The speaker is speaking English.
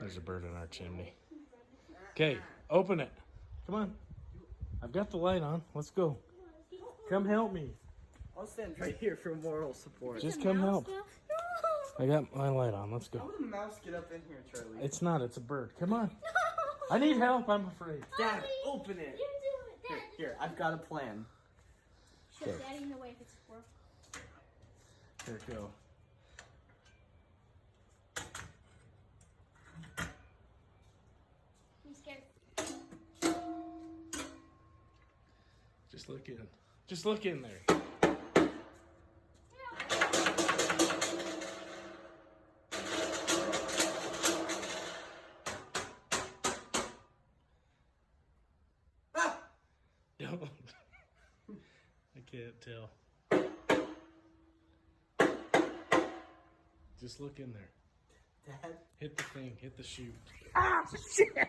There's a bird in our chimney. Okay, open it. Come on. I've got the light on. Let's go. Come help me. I'll stand right here for moral support. Just come help. I got my light on. Let's How go. would a mouse get up in here, Charlie? It's not. It's a bird. Come on. I need help. I'm afraid. Dad, open it. You do it, Dad. Here, I've got a plan. Show Daddy in the way if it's a squirrel. Here it go. I'm scared. Just look in. Just look in there. Don't. I can't tell. Just look in there. Dad? Hit the thing. Hit the chute. Ah, shit!